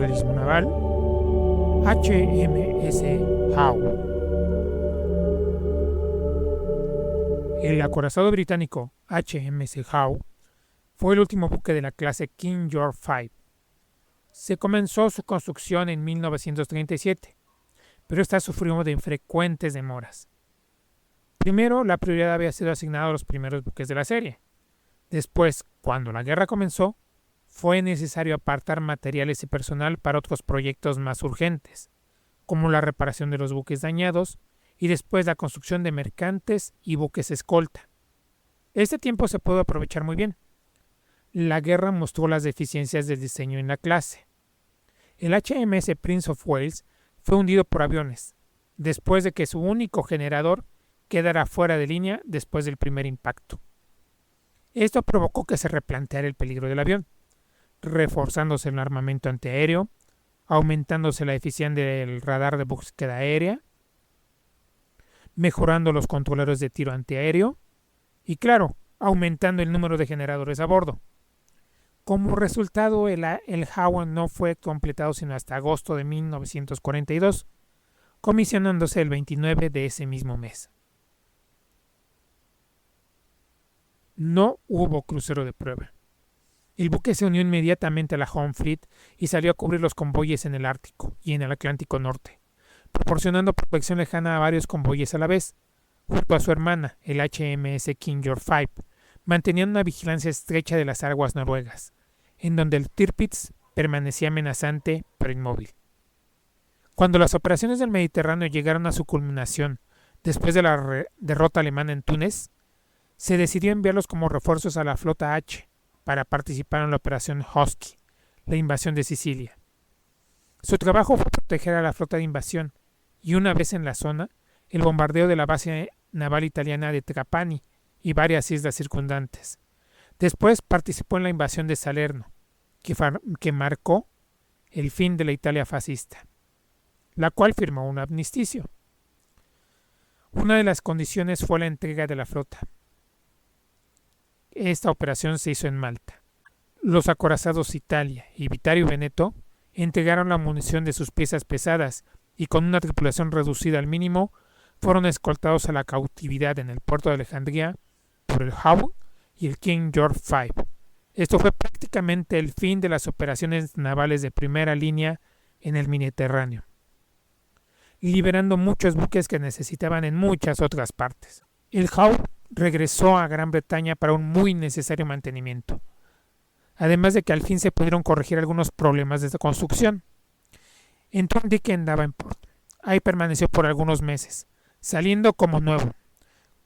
modelismo naval, HMS Howe. El acorazado británico HMS Howe fue el último buque de la clase King George V. Se comenzó su construcción en 1937, pero esta sufrió de frecuentes demoras. Primero, la prioridad había sido asignada a los primeros buques de la serie. Después, cuando la guerra comenzó, fue necesario apartar materiales y personal para otros proyectos más urgentes, como la reparación de los buques dañados y después la construcción de mercantes y buques escolta. Este tiempo se pudo aprovechar muy bien. La guerra mostró las deficiencias del diseño en la clase. El HMS Prince of Wales fue hundido por aviones, después de que su único generador quedara fuera de línea después del primer impacto. Esto provocó que se replanteara el peligro del avión, reforzándose el armamento antiaéreo, aumentándose la eficiencia del radar de búsqueda aérea, mejorando los controladores de tiro antiaéreo y, claro, aumentando el número de generadores a bordo. Como resultado, el Howe no fue completado sino hasta agosto de 1942, comisionándose el 29 de ese mismo mes. No hubo crucero de prueba. El buque se unió inmediatamente a la Home Fleet y salió a cubrir los convoyes en el Ártico y en el Atlántico Norte, proporcionando protección lejana a varios convoyes a la vez. Junto a su hermana, el HMS King George V, mantenían una vigilancia estrecha de las aguas noruegas, en donde el Tirpitz permanecía amenazante pero inmóvil. Cuando las operaciones del Mediterráneo llegaron a su culminación después de la derrota alemana en Túnez, se decidió enviarlos como refuerzos a la flota H para participar en la operación Husky, la invasión de Sicilia. Su trabajo fue proteger a la flota de invasión y, una vez en la zona, el bombardeo de la base naval italiana de Trapani y varias islas circundantes. Después participó en la invasión de Salerno, que marcó el fin de la Italia fascista, la cual firmó un armisticio. Una de las condiciones fue la entrega de la flota. Esta operación se hizo en Malta. Los acorazados Italia y Vittorio Veneto entregaron la munición de sus piezas pesadas y, con una tripulación reducida al mínimo, fueron escoltados a la cautividad en el puerto de Alejandría por el Howe y el King George V. Esto fue prácticamente el fin de las operaciones navales de primera línea en el Mediterráneo, liberando muchos buques que necesitaban en muchas otras partes. El Howe regresó a Gran Bretaña para un muy necesario mantenimiento, además de que al fin se pudieron corregir algunos problemas de construcción. Entró en dique en Davenport. Ahí permaneció por algunos meses, saliendo como nuevo,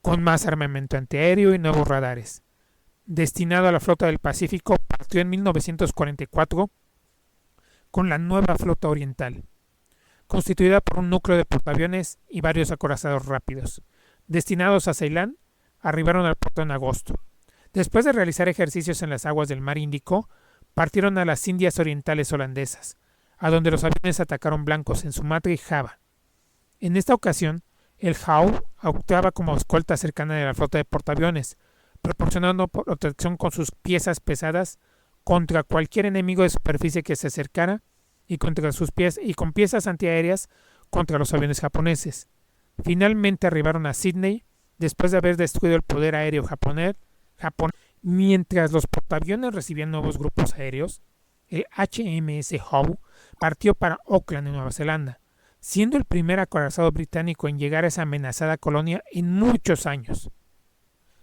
con más armamento antiaéreo y nuevos radares. Destinado a la flota del Pacífico, partió en 1944 con la nueva flota oriental, constituida por un núcleo de portaaviones y varios acorazados rápidos. Destinados a Ceilán, arribaron al puerto en agosto. Después de realizar ejercicios en las aguas del mar Índico, partieron a las Indias Orientales holandesas, a donde los aviones atacaron blancos en Sumatra y Java. En esta ocasión, el Howe actuaba como escolta cercana de la flota de portaaviones, proporcionando protección con sus piezas pesadas contra cualquier enemigo de superficie que se acercara y con piezas antiaéreas contra los aviones japoneses. Finalmente arribaron a Sydney después de haber destruido el poder aéreo japonés. Mientras los portaaviones recibían nuevos grupos aéreos, el HMS Howe partió para Auckland, en Nueva Zelanda, siendo el primer acorazado británico en llegar a esa amenazada colonia en muchos años,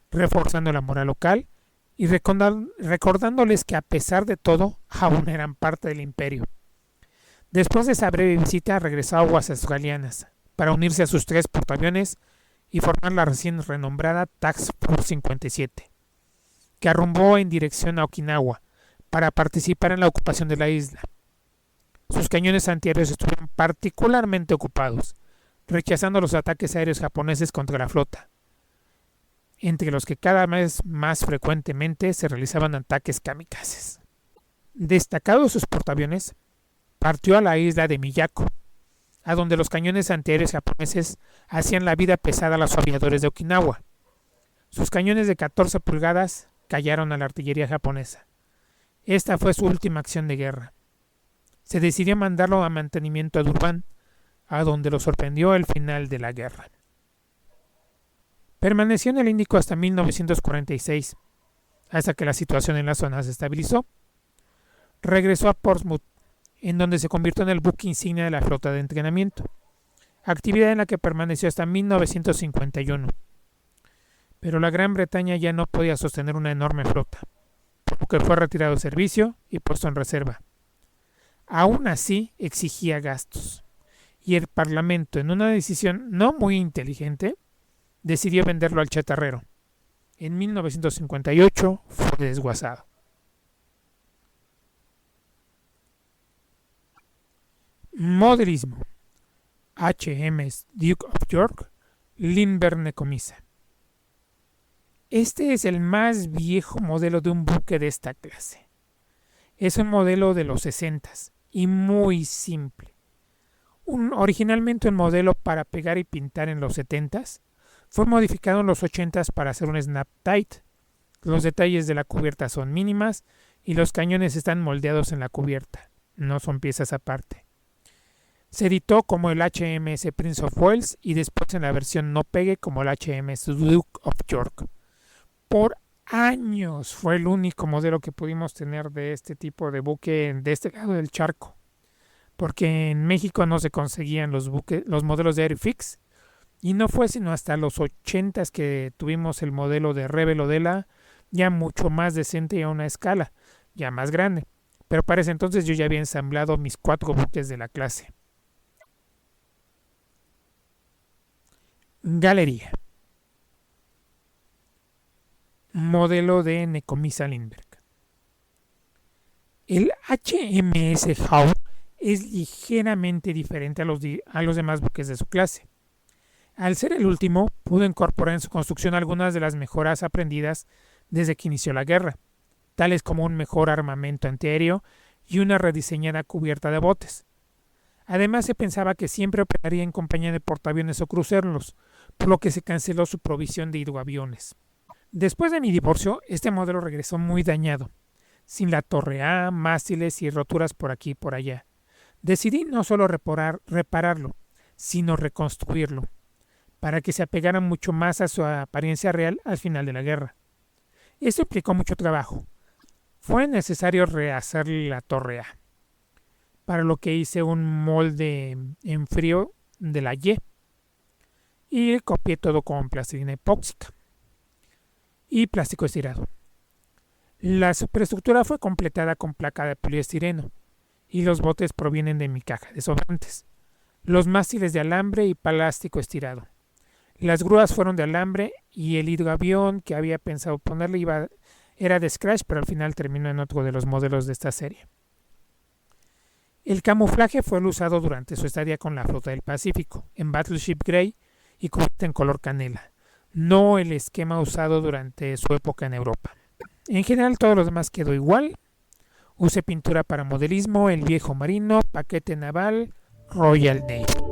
reforzando la moral local y recordándoles que, a pesar de todo, aún eran parte del imperio. Después de esa breve visita, regresó a aguas australianas para unirse a sus 3 portaaviones y formar la recién renombrada Task Force 57, que arrumbó en dirección a Okinawa para participar en la ocupación de la isla. Sus cañones antiaéreos estuvieron particularmente ocupados, rechazando los ataques aéreos japoneses contra la flota, entre los que cada vez más frecuentemente se realizaban ataques kamikazes. Destacados sus portaaviones, partió a la isla de Miyako, a donde los cañones antiaéreos japoneses hacían la vida pesada a los aviadores de Okinawa. Sus cañones de 14 pulgadas callaron a la artillería japonesa. Esta fue su última acción de guerra. se decidió mandarlo a mantenimiento a Durban, a donde lo sorprendió el final de la guerra. Permaneció en el Índico hasta 1946, hasta que la situación en la zona se estabilizó. Regresó a Portsmouth, en donde se convirtió en el buque insignia de la flota de entrenamiento, actividad en la que permaneció hasta 1951. Pero la Gran Bretaña ya no podía sostener una enorme flota, por lo que fue retirado de servicio y puesto en reserva. Aún así exigía gastos, y el Parlamento, en una decisión no muy inteligente, decidió venderlo al chatarrero. En 1958 fue desguazado. Modelismo. HMS Duke of York, Lindbergh Tecomisa. Este es el más viejo modelo de un buque de esta clase. Es un modelo de los 60s y muy simple. Originalmente un modelo para pegar y pintar en los 70s, fue modificado en los 80s para hacer un snap tight. Los detalles de la cubierta son mínimas y los cañones están moldeados en la cubierta, no son piezas aparte. Se editó como el HMS Prince of Wales y después en la versión no pegue como el HMS Duke of York. Por años fue el único modelo que pudimos tener de este tipo de buque de este lado del charco, porque en México no se conseguían los modelos de Airfix, y no fue sino hasta los 80s que tuvimos el modelo de Rebel Odella, ya mucho más decente y a una escala ya más grande, pero para ese entonces yo ya había ensamblado mis 4 buques de la clase. Galería. Modelo de Tecomisa Lindbergh. El HMS Howe es ligeramente diferente a los demás buques de su clase. Al ser el último, pudo incorporar en su construcción algunas de las mejoras aprendidas desde que inició la guerra, tales como un mejor armamento antiaéreo y una rediseñada cubierta de botes. Además, se pensaba que siempre operaría en compañía de portaaviones o cruceros, por lo que se canceló su provisión de hidroaviones. Después de mi divorcio, este modelo regresó muy dañado, sin la torre A, mástiles y roturas por aquí y por allá. Decidí no solo repararlo, sino reconstruirlo, para que se apegara mucho más a su apariencia real al final de la guerra. Esto implicó mucho trabajo. Fue necesario rehacer la torre A, para lo que hice un molde en frío de la y copié todo con plastilina epóxica y plástico estirado. La superestructura fue completada con placa de poliestireno y los botes provienen de mi caja de sobrantes. Los mástiles de alambre y plástico estirado. Las grúas fueron de alambre y el hidroavión que había pensado ponerle era de Scratch, pero al final terminó en otro de los modelos de esta serie. El camuflaje fue el usado durante su estadía con la Flota del Pacífico, en Battleship Grey y cubierta en color canela, no el esquema usado durante su época en Europa. En general todo lo demás quedó igual. Usé pintura para modelismo, el viejo marino, paquete naval, Royal Navy.